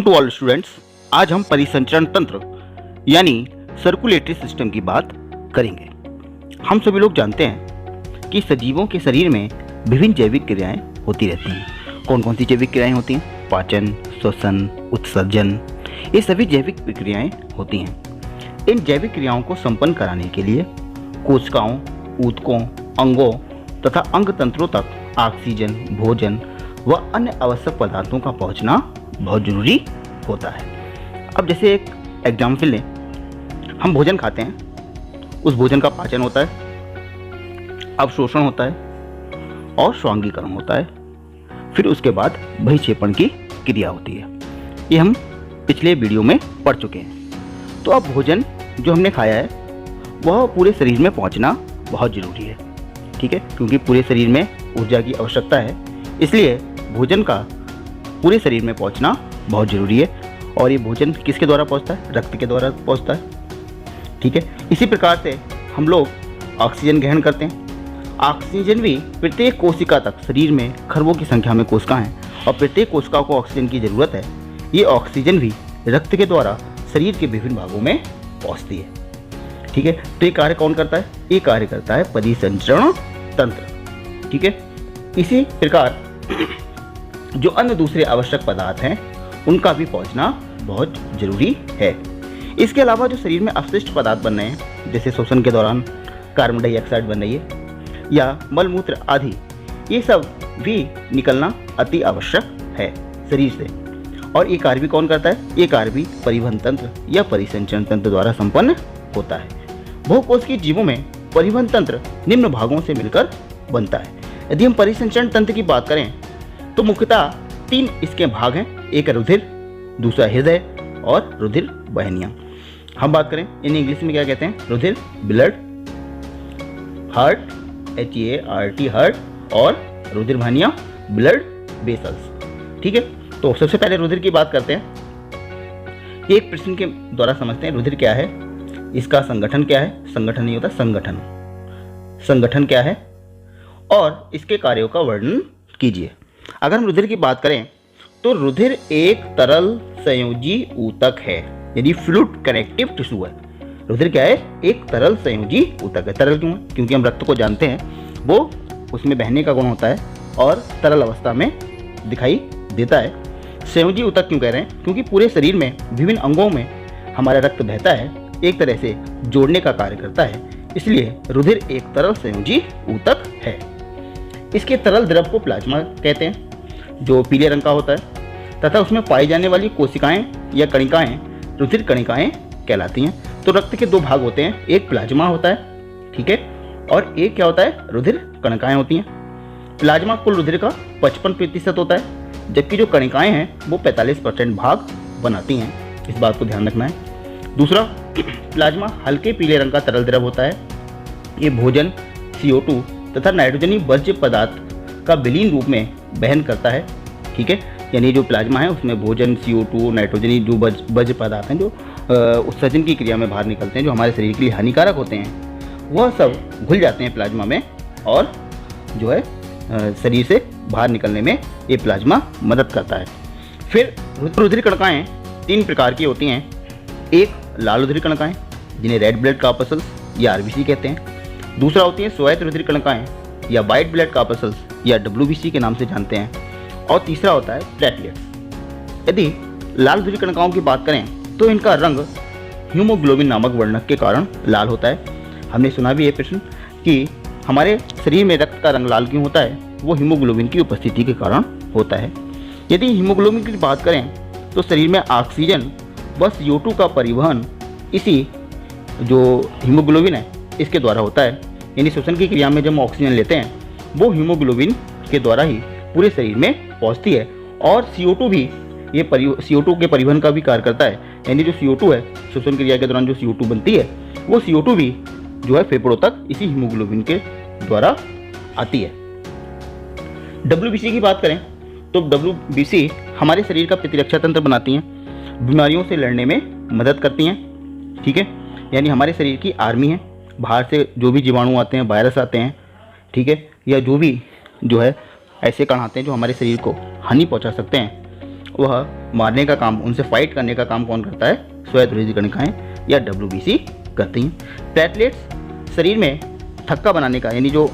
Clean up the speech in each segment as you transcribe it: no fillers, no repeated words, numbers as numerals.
To all students, आज हम परिसंचरण तंत्र यानी सर्कुलेटरी सिस्टम की बात करेंगे। हम सभी लोग जानते हैं कि सजीवों के शरीर में विभिन्न जैविक क्रियाएं होती रहती हैं। कौन कौन सी जैविक क्रियाएं होती हैं? पाचन, श्वसन, उत्सर्जन, ये सभी जैविक प्रक्रियाएं होती हैं। इन जैविक क्रियाओं को संपन्न कराने के लिए कोशिकाओं, ऊतकों, अंगों तथा अंग तंत्रों तक ऑक्सीजन, भोजन व अन्य आवश्यक पदार्थों का पहुंचना बहुत जरूरी होता है। अब जैसे एक एग्जाम्पल लें, हम भोजन खाते हैं, उस भोजन का पाचन होता है, अवशोषण होता है और स्वांगीकरण होता है। फिर उसके बाद बहिक्षेपण की क्रिया होती है। ये हम पिछले वीडियो में पढ़ चुके हैं। तो अब भोजन जो हमने खाया है वह पूरे शरीर में पहुंचना बहुत ज़रूरी है, ठीक है, क्योंकि पूरे शरीर में ऊर्जा की आवश्यकता है। इसलिए भोजन का पूरे शरीर में पहुंचना बहुत ज़रूरी है। और ये भोजन किसके द्वारा पहुंचता है? रक्त के द्वारा पहुंचता है, ठीक है। इसी प्रकार से हम लोग ऑक्सीजन ग्रहण करते हैं। ऑक्सीजन भी प्रत्येक कोशिका तक, शरीर में खरबों की संख्या में कोशिका हैं और प्रत्येक कोशिका को ऑक्सीजन की ज़रूरत है। ये ऑक्सीजन भी रक्त के द्वारा शरीर के विभिन्न भागों में पहुँचती है, ठीक है। तो ये कार्य कौन करता है? ये कार्य करता है परिसंचरण तंत्र, ठीक है। इसी प्रकार जो अन्य दूसरे आवश्यक पदार्थ हैं उनका भी पहुंचना बहुत जरूरी है। इसके अलावा जो शरीर में अपशिष्ट पदार्थ बन रहे हैं, जैसे श्वसन के दौरान कार्बन डाइऑक्साइड बन रही है या मलमूत्र आदि, ये सब भी निकलना अति आवश्यक है शरीर से। और ये कार्य भी कौन करता है? ये कार्य भी परिवहन तंत्र या परिसंचरण तंत्र द्वारा संपन्न होता है। बहुकोशिकीय जीवों में परिवहन तंत्र निम्न भागों से मिलकर बनता है। यदि हम परिसंचरण तंत्र की बात करें तो मुख्यतः 3 इसके भाग हैं। एक रुधिर, दूसरा हृदय और रुधिर वाहिनियां। हम बात करें इन इंग्लिश में क्या कहते हैं? रुधिर, ब्लड, हार्ट, HART हार्ट, और रुधिर वाहिनियां, ब्लड वेसल्स, ठीक है। तो सबसे पहले रुधिर की बात करते हैं। एक प्रश्न के द्वारा समझते हैं रुधिर क्या है, इसका संगठन क्या है। संगठन नहीं होता, संगठन। संगठन क्या है और इसके कार्यों का वर्णन कीजिए। अगर हम रुधिर की बात करें तो रुधिर एक तरल संयोजी ऊतक है, यानी फ्लूइड कनेक्टिव टिश्यू है। रुधिर क्या है? एक तरल संयोजी ऊतक है। तरल क्यों है? क्योंकि हम रक्त को जानते हैं, वो उसमें बहने का गुण होता है और तरल अवस्था में दिखाई देता है। संयोजी ऊतक क्यों कह रहे हैं? क्योंकि पूरे शरीर में विभिन्न अंगों में हमारा रक्त बहता है, एक तरह से जोड़ने का कार्य करता है। इसलिए रुधिर एक तरल संयोजी ऊतक है। इसके तरल द्रव को प्लाज्मा कहते हैं, जो पीले रंग का होता है, तथा उसमें पाई जाने वाली कोशिकाएं या कणिकाएं रुधिर कणिकाएं कहलाती हैं। तो रक्त के 2 भाग होते हैं, एक प्लाज्मा होता है, ठीक है, और एक क्या होता है? रुधिर कणिकाएं होती हैं। प्लाज्मा कुल रुधिर का 55% होता है, जबकि जो कणिकाएं हैं वो 45% भाग बनाती हैं। इस बात को ध्यान रखना है। दूसरा, प्लाज्मा हल्के पीले रंग का तरल द्रव होता है। ये भोजन, CO2 तथा नाइट्रोजनी वर्ज्य पदार्थ का विलीन रूप में वहन करता है, ठीक है। यानी जो प्लाज्मा है उसमें भोजन, CO2, नाइट्रोजनी जो वर्ज्य पदार्थ हैं, जो उत्सर्जन की क्रिया में बाहर निकलते हैं, जो हमारे शरीर के लिए हानिकारक होते हैं, वह सब घुल जाते हैं प्लाज्मा में और जो है शरीर से बाहर निकलने में ये प्लाज्मा मदद करता है। फिर रुधिर कणिकाएँ 3 प्रकार की होती हैं। एक लाल रुधिर कणिकाएँ, जिन्हें रेड ब्लड कॉर्पस्कल्स या RBC कहते हैं। दूसरा होती है श्वेत रुधिर कणिकाएँ या वाइट ब्लड कॉर्पस्कल्स या WBC के नाम से जानते हैं। और तीसरा होता है प्लेटलेट्स। यदि लाल रुधिर कणिकाओं की बात करें तो इनका रंग हीमोग्लोबिन नामक वर्णक के कारण लाल होता है। हमने सुना भी है प्रश्न कि हमारे शरीर में रक्त का रंग लाल क्यों होता है? वो हीमोग्लोबिन की उपस्थिति के कारण होता है। यदि हीमोग्लोबिन की बात करें तो शरीर में ऑक्सीजन व CO2 का परिवहन इसी जो हीमोग्लोबिन है इसके द्वारा होता है। यानी श्वसन की क्रिया में जब हम ऑक्सीजन लेते हैं वो हीमोग्लोबिन के द्वारा ही पूरे शरीर में पहुंचती है। और CO2 भी ये CO2 के परिवहन का भी कार्य करता है। यानी जो CO2 है, श्वसन क्रिया के दौरान जो CO2 बनती है, वो CO2 भी जो है फेफड़ों तक इसी हीमोग्लोबिन के द्वारा आती है। WBC की बात करें तो WBC हमारे शरीर का प्रतिरक्षा तंत्र बनाती हैं, बीमारियों से लड़ने में मदद करती हैं, ठीक है। यानी हमारे शरीर की आर्मी है। बाहर से जो भी जीवाणु आते हैं, वायरस आते हैं, ठीक है, या जो भी जो है ऐसे कण आते हैं जो हमारे शरीर को हानि पहुंचा सकते हैं, वह मारने का काम, उनसे फाइट करने का काम कौन करता है? श्वेत रुधिर कणिकाएं या WBC करती हैं। प्लेटलेट्स शरीर में थक्का बनाने का, यानी जो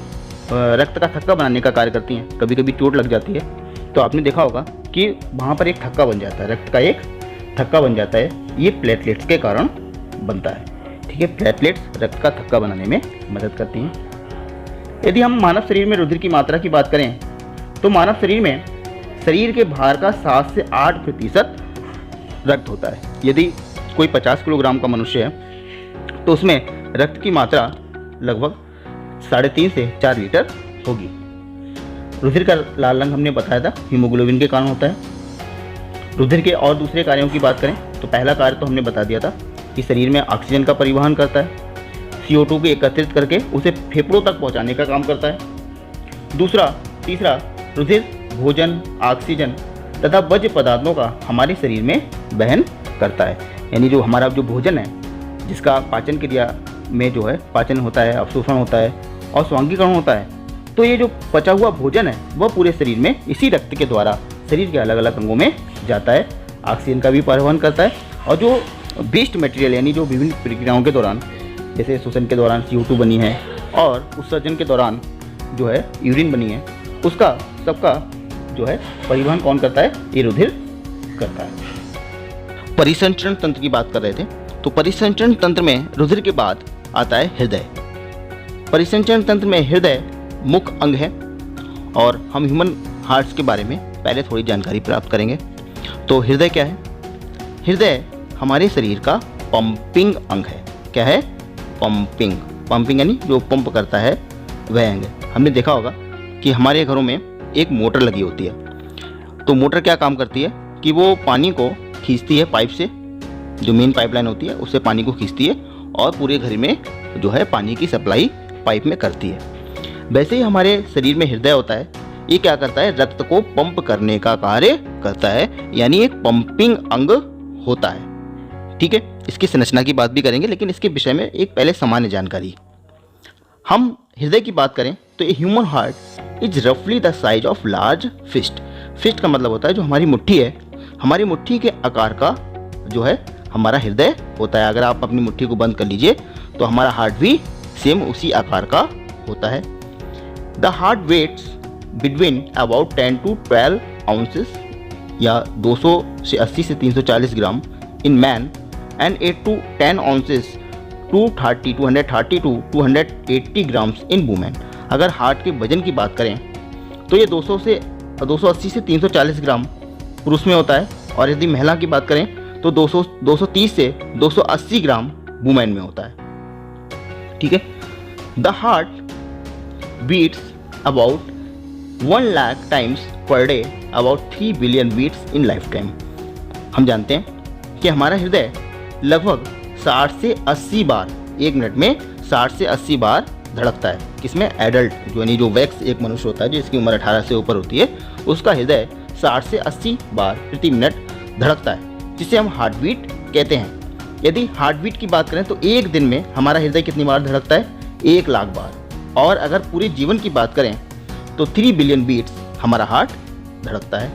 रक्त का थक्का बनाने का कार्य करती हैं। कभी कभी चोट लग जाती है तो आपने देखा होगा कि वहाँ पर एक थक्का बन जाता है, रक्त का एक थक्का बन जाता है, ये प्लेटलेट्स के कारण बनता है। ठीक है, प्लेटलेट्स रक्त का थक्का बनाने में मदद करती हैं। यदि हम मानव शरीर में रुधिर की मात्रा की बात करें तो मानव शरीर में शरीर के भार का 7 से 8% रक्त होता है। यदि कोई 50 किलोग्राम का मनुष्य है तो उसमें रक्त की मात्रा लगभग 3.5 से 4 लीटर होगी। रुधिर का लाल रंग हमने बताया था हीमोग्लोबिन के कारण होता है। रुधिर के और दूसरे कार्यों की बात करें तो पहला कार्य तो हमने बता दिया था कि शरीर में ऑक्सीजन का परिवहन करता है, CO2 को एकत्रित करके उसे फेफड़ों तक पहुंचाने का काम करता है। तीसरा रुधिर भोजन, ऑक्सीजन तथा वज्र पदार्थों का हमारे शरीर में वहन करता है। यानी जो हमारा जो भोजन है, जिसका पाचन क्रिया में जो है पाचन होता है, अवशोषण होता है और स्वांगीकरण होता है, तो ये जो पचा हुआ भोजन है वह पूरे शरीर में इसी रक्त के द्वारा शरीर के अलग अलग अंगों में जाता है, ऑक्सीजन का भी परिवहन करता है। और जो वेस्ट मटेरियल, यानी जो विभिन्न प्रक्रियाओं के दौरान, जैसे श्वसन के दौरान CO2 बनी है और उत्सर्जन के दौरान जो है यूरिन बनी है, उसका सबका जो है परिवहन कौन करता है? ये रुधिर करता है। परिसंचरण तंत्र की बात कर रहे थे, तो परिसंचरण तंत्र में रुधिर के बाद आता है हृदय। परिसंचरण तंत्र में हृदय मुख्य अंग है और हम ह्यूमन हार्ट्स के बारे में पहले थोड़ी जानकारी प्राप्त करेंगे। तो हृदय क्या है? हृदय हमारे शरीर का पंपिंग अंग है। क्या है? पंपिंग यानी जो पंप करता है वह अंग है। हमने देखा होगा कि हमारे घरों में एक मोटर लगी होती है। तो मोटर क्या काम करती है कि वो पानी को खींचती है पाइप से, जो मेन पाइपलाइन होती है उससे पानी को खींचती है और पूरे घर में जो है पानी की सप्लाई पाइप में करती है। वैसे ही हमारे शरीर में हृदय होता है, ये क्या करता है? रक्त को पंप करने का कार्य करता है, यानी एक पंपिंग अंग होता है। ठीक है, इसकी संरचना की बात भी करेंगे, लेकिन इसके विषय में एक पहले सामान्य जानकारी। हम हृदय की बात करें तो ए ह्यूमन हार्ट इज रफली the size of large fist. Fist का मतलब होता है जो हमारी मुट्ठी है, हमारी मुट्ठी के आकार का जो है हमारा हृदय होता है। अगर आप अपनी मुट्ठी को बंद कर लीजिए तो हमारा हार्ट भी सेम उसी आकार का होता है। The heart weighs between about 10 to 12 ounces या 200 से 80 से 340 gram in man and 8 to 10 ounces 230 to 280 grams in women. अगर हार्ट के वजन की बात करें तो ये 280 से 340 ग्राम पुरुष में होता है, और यदि महिला की बात करें तो 230 से 280 ग्राम वुमेन में होता है। ठीक है, the heart beats about 1 lakh times per day, about 3 billion beats in lifetime. हम जानते हैं कि हमारा हृदय लगभग 60 से 80 बार एक मिनट में 60 से 80 बार धड़कता है। किसमें? एडल्ट, जो यानी जो वैक्स एक मनुष्य होता है जिसकी उम्र 18 से ऊपर होती है, उसका हृदय 60 से 80 बार प्रति मिनट धड़कता है, जिसे हम हार्ट बीट कहते हैं। यदि हार्ट बीट की बात करें तो एक दिन में हमारा हृदय कितनी बार धड़कता है? 1 लाख बार। और अगर पूरे जीवन की बात करें तो 3 बिलियन बीट्स हमारा हार्ट धड़कता है।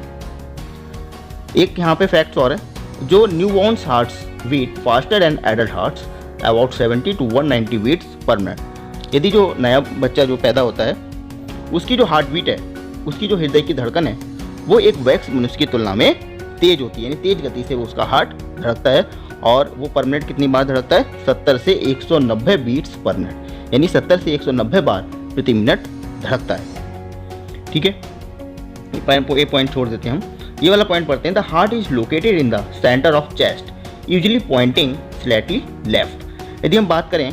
एक यहाँ पे फैक्ट्स और है, जो newborns hearts beat faster and adult hearts about 70 to 190 beats per minute. यदि जो नया बच्चा जो पैदा होता है उसकी जो हार्ट बीट है, उसकी जो हृदय की धड़कन है, वो एक वैक्स मनुष्य की तुलना में तेज होती है, यानी तेज गति से वो उसका हार्ट धड़कता है। और वो पर मिनट कितनी बार धड़कता है? 70 से 190 बीट्स पर मिनट, यानी 70 से 190 बार प्रति मिनट धड़कता है। ठीक है, ये पॉइंट छोड़ देते हैं हम, ये वाला पॉइंट पढ़ते हैं। The heart is located in the centre of chest, usually pointing slightly left. यदि हम बात करें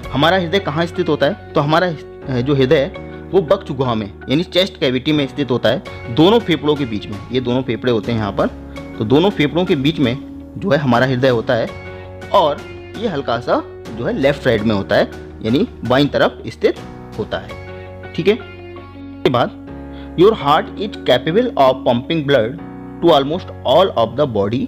हमारा हृदय कहाँ स्थित होता है, तो हमारा जो हृदय है वो बक्ष गुहा में, यानी चेस्ट कैविटी में स्थित होता है, दोनों फेफड़ों के बीच में। ये दोनों फेफड़े होते हैं यहाँ पर, तो दोनों फेफड़ों के बीच में जो है हमारा हृदय होता है, और ये हल्का सा जो है लेफ्ट साइड में होता है, यानी बाईं तरफ स्थित होता है। ठीक है, के बाद your heart is capable of pumping blood to almost all of the body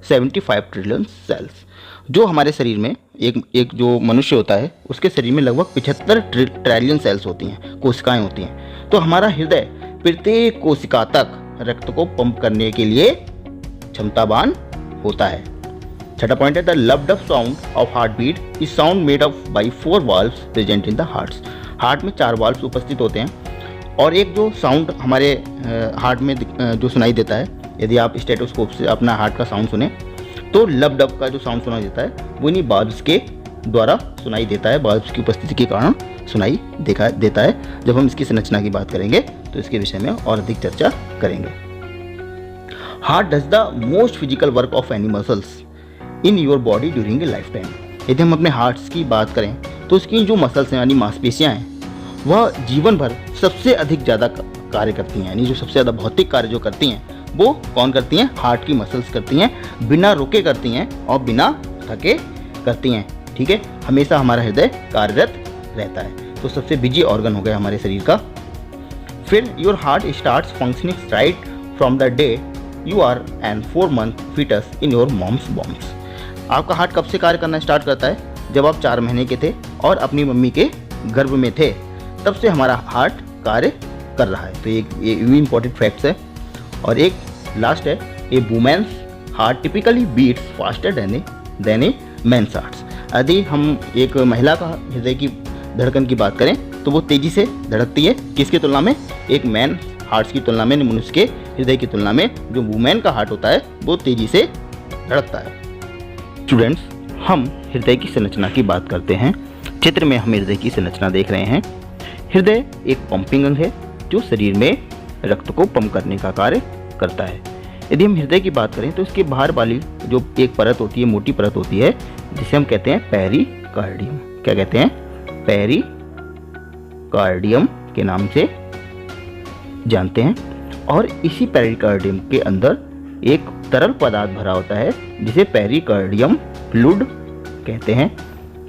75 trillion cells. जो हमारे शरीर में एक जो मनुष्य होता है उसके शरीर में लगभग 75 ट्रिलियन सेल्स होती हैं, कोशिकाएं होती हैं। तो हमारा हृदय प्रत्येक कोशिका तक रक्त को पंप करने के लिए क्षमतावान होता है। छठा पॉइंट है the lub dub sound of heart beat is sound made up by 4 valves present in the hearts. Heart में 4 वाल्व्स उपस्थित होते हैं और एक जो साउंड हमारे हार्ट में जो सुनाई देता है, यदि आप स्टेथोस्कोप से अपना हार्ट का साउंड सुने तो लव्ड अप का जो साउंड सुनाई देता है वो इन्हीं वाल्व्स के द्वारा सुनाई देता है, वाल्व्स की उपस्थिति के कारण सुनाई देता है। जब हम इसकी संरचना की बात करेंगे तो इसके विषय में और अधिक चर्चा करेंगे। Heart does the most physical work of any muscles in your body during a life time. यदि हम अपने हार्ट्स की बात करें तो इसकी जो मसल्स हैं यानी मांसपेशियाँ हैं वह जीवन भर सबसे अधिक ज़्यादा कार्य करती हैं, यानी जो सबसे ज़्यादा भौतिक कार्य जो करती हैं वो कौन करती हैं? हार्ट की मसल्स करती हैं, बिना रुके करती हैं और बिना थके करती हैं। ठीक है, हमेशा हमारा हृदय कार्यरत रहता है। तो सबसे बिजी ऑर्गन हो गया हमारे शरीर का। फिर your heart starts functioning right from the day you are an 4 month fetus in your mom's wombs. आपका हार्ट कब से कार्य करना स्टार्ट करता है? जब आप 4 महीने के थे और अपनी मम्मी के गर्भ में थे, तब से हमारा हार्ट कार्य कर रहा है। तो ये इम्पॉर्टेंट फैक्ट्स है। और एक लास्ट है, a women's heart typically beats faster than a men's heart. यदि हम एक महिला का हृदय की धड़कन की बात करें तो वो तेज़ी से धड़कती है, किसकी तुलना में? एक मैन हार्ट्स की तुलना में, मनुष्य के हृदय की तुलना में जो वुमेन का हार्ट होता है वो तेज़ी से धड़कता है। स्टूडेंट्स, हम हृदय की संरचना की बात करते हैं। चित्र में हम हृदय की संरचना देख रहे हैं। हृदय एक पंपिंग अंग है जो शरीर में रक्त को पंप करने का कार्य करता है। यदि हम हृदय की बात करें तो इसके बाहर वाली जो एक परत होती है, मोटी परत होती है, जिसे हम कहते हैं पेरिकार्डियम। क्या कहते हैं? पेरिकार्डियम के नाम से जानते हैं। और इसी पेरिकार्डियम के अंदर एक तरल पदार्थ भरा होता है जिसे पेरिकार्डियम फ्लूइड कहते हैं।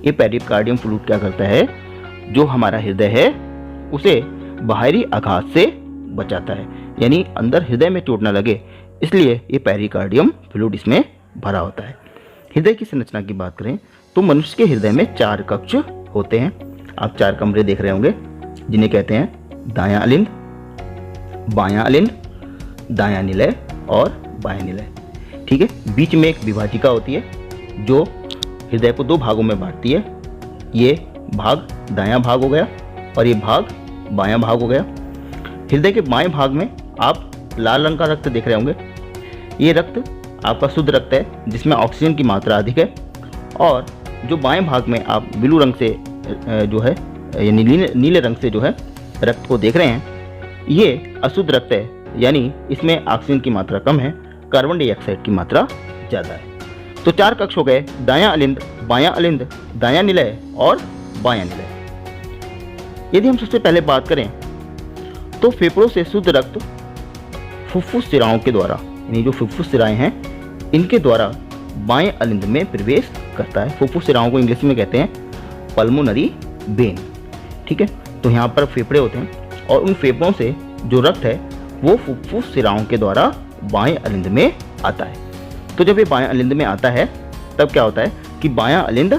ये पेरिकार्डियम फ्लूइड क्या करता है? जो हमारा हृदय है उसे बाहरी आघात से बचाता है, यानी अंदर हृदय में चोट न लगे, इसलिए ये पेरिकार्डियम फ्लूइड इसमें भरा होता है। हृदय की संरचना की बात करें तो मनुष्य के हृदय में 4 कक्ष होते हैं। आप 4 कमरे देख रहे होंगे जिन्हें कहते हैं दायां अलिंद, बायां अलिंद, दायां निलय और बायां निलय। ठीक है, बीच में एक विभाजिका होती है जो हृदय को 2 भागों में बांटती है। ये भाग दायां भाग हो गया और ये भाग बायां भाग हो गया। हृदय के बाएं भाग में आप लाल रंग का रक्त देख रहे होंगे। ये रक्त आपका शुद्ध रक्त है जिसमें ऑक्सीजन की मात्रा अधिक है। और जो बाएं भाग में आप ब्लू रंग से जो है यानी नीले रंग से जो है रक्त को देख रहे हैं, ये अशुद्ध रक्त है, यानी इसमें ऑक्सीजन की मात्रा कम है, कार्बन डाइऑक्साइड की मात्रा ज़्यादा है। तो 4 कक्ष हो गए, दायां अलिंद, बायां अलिंद, दायां निलय और बायां निलय। यदि हम सबसे पहले बात करें तो फेफड़ों से शुद्ध रक्त फुफ्फुस सिराओं के द्वारा, यानी जो फुफ्फुस सिराएं हैं इनके द्वारा बाएं अलिंद में प्रवेश करता है। फुफ्फुस सिराओं को इंग्लिश में कहते हैं पल्मोनरी वेन। ठीक है, तो यहाँ पर फेफड़े होते हैं और उन फेफड़ों से जो रक्त है वो फुफ्फुस सिराओं के द्वारा बाएं अलिंद में आता है। तो जब ये बाएं अलिंद में आता है तब क्या होता है कि बायां अलिंद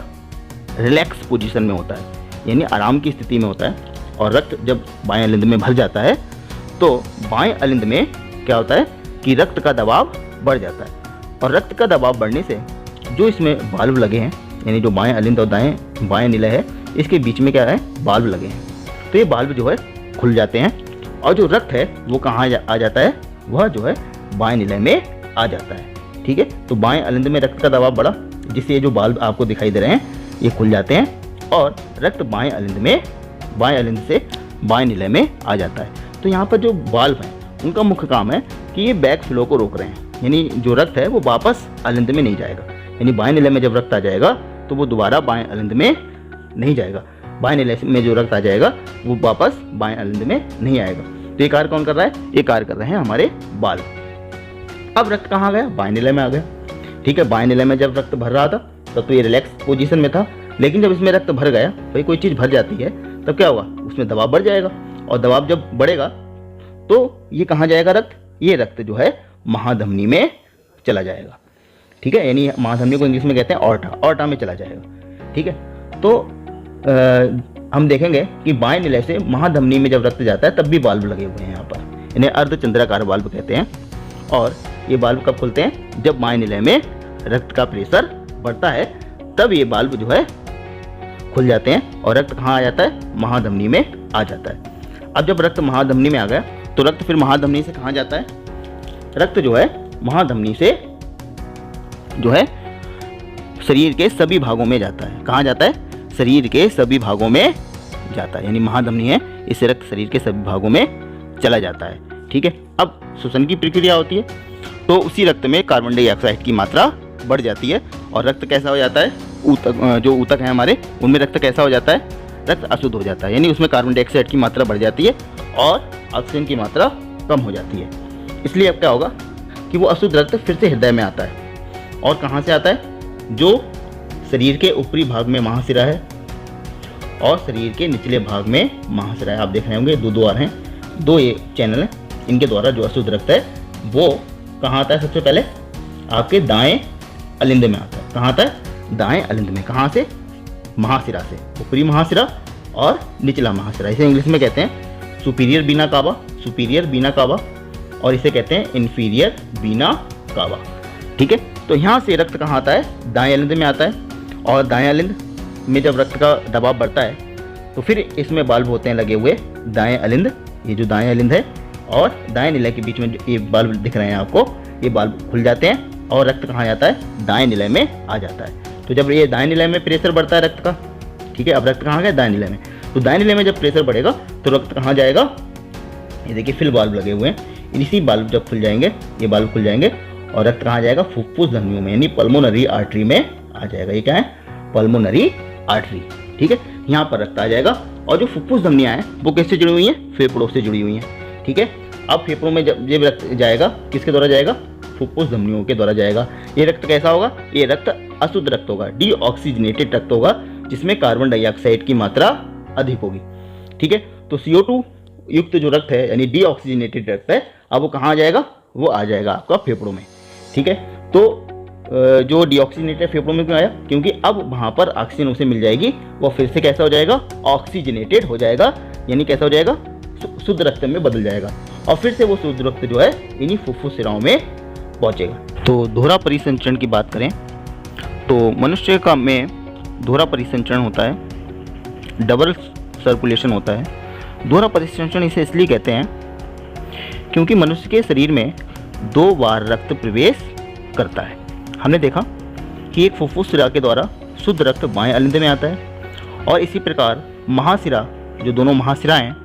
रिलैक्स पोजीशन में होता है, यानी आराम की स्थिति में होता है। और रक्त जब बाएं अलिंद में भर जाता है तो बाएं अलिंद में क्या होता है कि रक्त का दबाव बढ़ जाता है। और रक्त का दबाव बढ़ने से जो इसमें वाल्व लगे हैं, यानी जो बाएं अलिंद और बाएं निलय है, इसके बीच में क्या है? वाल्व लगे हैं। तो ये वाल्व जो है खुल जाते हैं और जो रक्त है वो कहाँ आ जाता है? वह जो है बाएं निलय में आ जाता है। ठीक है, तो बाएं अलिंद में रक्त का दबाव बढ़ा, जिससे ये जो वाल्व आपको दिखाई दे रहे हैं ये खुल जाते हैं और रक्त बाएं अलिंद से बाएं निलय में आ जाता है। तो यहाँ पर जो वाल्व हैं उनका मुख्य काम है कि ये बैक फ्लो को रोक रहे हैं, यानी जो रक्त है वो वापस अलिंद में नहीं जाएगा। यानी बाएं निलय में जब रक्त आ जाएगा तो वो दोबारा बाएं अलिंद में नहीं जाएगा, बाएं निलय में जो रक्त आ जाएगा वो वापस बाएं अलिंद में नहीं आएगा। तो ये कार्य कौन कर रहा है? ये कार्य कर रहे हैं हमारे वाल्व। अब रक्त कहाँ गया? बाएं निलय में आ गया। ठीक है, बाएं निलय में जब रक्त भर रहा था तब तो ये रिलैक्स पोजीशन में था, लेकिन जब इसमें रक्त भर गया, भाई कोई चीज़ भर जाती है तब क्या होगा? उसमें दबाव बढ़ जाएगा और दबाव जब बढ़ेगा तो ये कहाँ जाएगा रक्त? ये रक्त जो है महाधमनी में चला जाएगा। ठीक है, यानी महाधमनी को इंग्लिश में कहते हैं ऑर्टा में चला जाएगा। ठीक है, तो हम देखेंगे कि बाएं निलय से महाधमनी में जब रक्त जाता है तब भी वाल्व लगे हुए हैं यहाँ पर, इन्हें अर्धचंद्राकार वाल्व कहते हैं। और ये वाल्व कब खुलते हैं? जब बाएं निलय में रक्त का प्रेशर बढ़ता है तब ये वाल्व जो है खुल जाते हैं और रक्त कहाँ आ जाता है? महाधमनी में आ जाता है। अब जब रक्त महाधमनी में आ गया तो रक्त फिर महाधमनी से कहाँ जाता है? रक्त जो है महाधमनी से जो है शरीर के सभी भागों में जाता है। कहाँ जाता है? शरीर के सभी भागों में जाता है, यानी महाधमनी है, इससे रक्त शरीर के सभी भागों में चला जाता है। ठीक है। अब श्वसन की प्रक्रिया होती है तो उसी रक्त में कार्बन डाइऑक्साइड की मात्रा बढ़ जाती है और रक्त कैसा हो जाता है? ऊतक, जो ऊतक है हमारे, उनमें रक्त कैसा हो जाता है? रक्त अशुद्ध हो जाता है, यानी उसमें कार्बन डाइऑक्साइड की मात्रा बढ़ जाती है और ऑक्सीजन की मात्रा कम हो जाती है। इसलिए अब क्या होगा कि वो अशुद्ध रक्त फिर से हृदय में आता है। और कहाँ से आता है? जो शरीर के ऊपरी भाग में महाशिरा है और शरीर के निचले भाग में महाशिरा है। आप देख रहे होंगे दो द्वार हैं, दो ये चैनल हैं, इनके द्वारा जो अशुद्ध रक्त है वो कहाँ आता है? सबसे पहले आपके दाएं अलिंद में आता है। कहाँ आता है? दाएं अलिंद में। कहाँ से? महाशिरा से, ऊपरी महाशिरा और निचला महाशिरा। इसे इंग्लिश में कहते हैं सुपीरियर वीना कावा, सुपीरियर वीना कावा, और इसे कहते हैं इन्फीरियर वीना कावा। ठीक है। तो यहाँ से रक्त कहाँ आता है? दाएं अलिंद में आता है और दाएं अलिंद में जब रक्त का दबाव बढ़ता है तो फिर इसमें वाल्व होते हैं लगे हुए, दाएं अलिंद, ये जो दाएं अलिंद है और दाएं निलय के बीच में ये वाल्व दिख रहे हैं आपको, ये वाल्व खुल जाते हैं और रक्त कहाँ जाता है? दाएं निलय में आ जाता है। तो जब ये दाएं निलय में प्रेशर बढ़ता है रक्त का, ठीक है, अब रक्त कहाँ गया? दाएं निलय में। तो दाएं निलय में जब प्रेशर बढ़ेगा तो रक्त कहाँ जाएगा? ये देखिए फिल वाल्व लगे हुए हैं, इसी वाल्व जब खुल जाएंगे, ये वाल्व खुल जाएंगे और रक्त कहाँ जाएगा? फुफ्फुस धमनियों में, यानी पल्मोनरी आर्टरी में आ जाएगा। ये क्या है? Pulmonary artery. ठीक है। यहाँ पर रक्त आ जाएगा और जो फुफ्फुस धमनियाँ हैं वो किससे जुड़ी हुई हैं? फेफड़ों से जुड़ी हुई हैं। ठीक है। अब फेफड़ों में जब ये रक्त जाएगा, किसके द्वारा जाएगा? फुफ्फुस धमनियों के द्वारा जाएगा। ये रक्त कैसा होगा? ये रक्त अशुद्ध रक्त होगा, डीऑक्सीजनेटेड रक्त होगा, जिसमें कार्बन डाइऑक्साइड की मात्रा अधिक होगी। ठीक है। तो CO2 युक्त जो रक्त है, यानी डीऑक्सीजनेटेड रक्त है, अब वो कहाँ आ जाएगा? वो आ जाएगा आपका फेफड़ों में। ठीक है। तो जो डीऑक्सीजनेटेड फेफड़ों में क्यों आया? क्योंकि अब वहाँ पर ऑक्सीजन उसे मिल जाएगी, वो फिर से कैसा हो जाएगा? ऑक्सीजनेटेड हो जाएगा, यानी कैसा हो जाएगा? शुद्ध रक्त में बदल जाएगा और फिर से वो शुद्ध रक्त जो है इन्हीं फुफ्फुस शिराओं में पहुँचेगा। तो दोहरा परिसंचरण की बात करें तो मनुष्य का में दोहरा परिसंचरण होता है, डबल सर्कुलेशन होता है। दोहरा परिसंचरण इसे इसलिए कहते हैं क्योंकि मनुष्य के शरीर में 2 बार रक्त प्रवेश करता है। हमने देखा कि एक फुफ्फुस शिरा के द्वारा शुद्ध रक्त बाएं अलिंद में आता है और इसी प्रकार महाशिरा, जो दोनों महाशिरा हैं,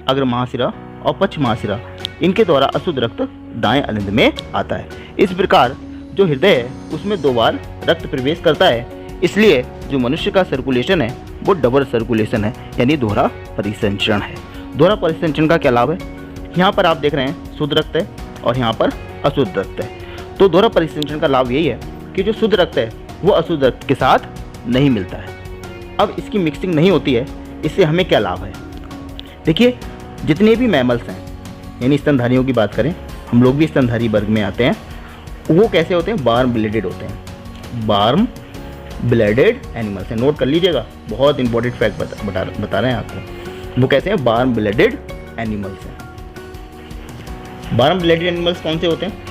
अग्र महाशिरा और पक्ष महाशिरा, इनके द्वारा अशुद्ध रक्त दाएं अलिंद में आता है। इस प्रकार जो हृदय है उसमें 2 बार रक्त प्रवेश करता है, इसलिए जो मनुष्य का सर्कुलेशन है वो डबल सर्कुलेशन है, यानी दोहरा परिसंचरण है। दोहरा परिसंचरण का क्या लाभ है? यहाँ पर आप देख रहे हैं शुद्ध रक्त है और यहाँ पर अशुद्ध रक्त है। तो दोहरा परिसंचरण का लाभ यही है कि जो शुद्ध रक्त है वो अशुद्ध रक्त के साथ नहीं मिलता है। अब इसकी मिक्सिंग नहीं होती है, इससे हमें क्या लाभ है? देखिए, जितने भी मैमल्स हैं, यानी स्तनधारियों की बात करें, हम लोग भी स्तनधारी वर्ग में आते हैं, वो कैसे होते हैं? वार्म ब्लडेड होते हैं। वार्म ब्लडेड एनिमल्स हैं, नोट कर लीजिएगा, बहुत इंपॉर्टेंट फैक्ट बता रहे हैं आपको। वो कैसे हैं? वार्म ब्लडेड एनिमल्स हैं। वार्म ब्लडेड एनिमल्स कौन से होते हैं?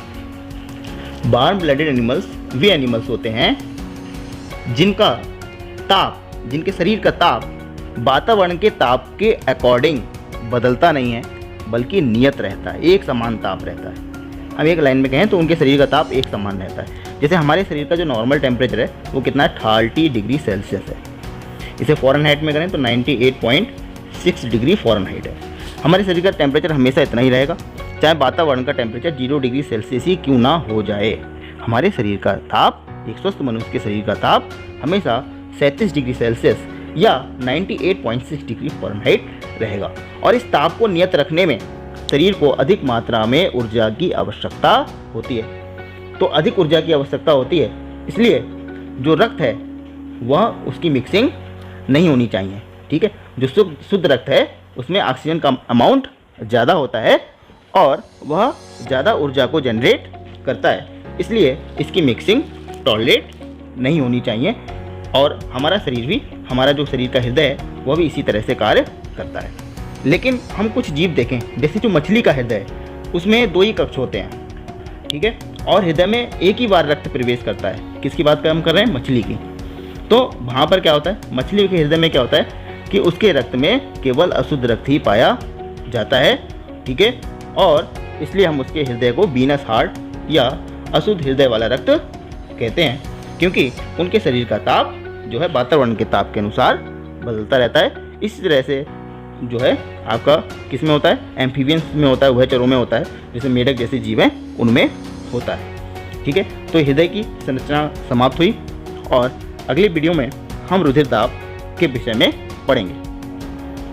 वार्म ब्लडेड एनिमल्स वे एनिमल्स होते हैं जिनका ताप, जिनके शरीर का ताप वातावरण के ताप के अकॉर्डिंग बदलता नहीं है, बल्कि नियत रहता है, एक समान ताप रहता है। हम एक लाइन में कहें तो उनके शरीर का ताप एक समान रहता है। जैसे हमारे शरीर का जो नॉर्मल टेम्परेचर है वो कितना है? 30 डिग्री सेल्सियस है। इसे फ़ारेनहाइट में करें तो 98.6 डिग्री फ़ारेनहाइट है। हमारे शरीर का टेम्परेचर हमेशा इतना ही रहेगा, चाहे वातावरण का टेम्परेचर 0 डिग्री सेल्सियस ही क्यों ना हो जाए। हमारे शरीर का ताप, एक स्वस्थ मनुष्य के शरीर का ताप हमेशा 37 डिग्री सेल्सियस या 98.6 डिग्री फ़ारेनहाइट रहेगा। और इस ताप को नियत रखने में शरीर को अधिक मात्रा में ऊर्जा की आवश्यकता होती है। तो अधिक ऊर्जा की आवश्यकता होती है, इसलिए जो रक्त है वह उसकी मिक्सिंग नहीं होनी चाहिए। ठीक है। जो शुद्ध रक्त है उसमें ऑक्सीजन का अमाउंट ज़्यादा होता है और वह ज़्यादा ऊर्जा को जनरेट करता है, इसलिए इसकी मिक्सिंग टॉलरेट नहीं होनी चाहिए। और हमारा शरीर भी, हमारा जो शरीर का हृदय है वह भी इसी तरह से कार्य करता है। लेकिन हम कुछ जीव देखें, जैसे जो मछली का हृदय है उसमें 2 ही कक्ष होते हैं, ठीक है। और हृदय में एक ही बार रक्त प्रवेश करता है। किसकी बात हम कर रहे हैं? मछली की। तो वहाँ पर क्या होता है, मछली के हृदय में क्या होता है कि उसके रक्त में केवल अशुद्ध रक्त ही पाया जाता है, ठीक है। और इसलिए हम उसके हृदय को वीनस हार्ट या अशुद्ध हृदय वाला रक्त कहते हैं, क्योंकि उनके शरीर का ताप जो है वातावरण के ताप के अनुसार बदलता रहता है। इसी तरह से जो है आपका किस में होता है? एम्फीबियंस में होता है, उभयचरों में होता है, जैसे मेढक जैसे जीव हैं उनमें होता है, ठीक है। तो हृदय की संरचना समाप्त हुई और अगले वीडियो में हम रुधिर दाब के विषय में पढ़ेंगे।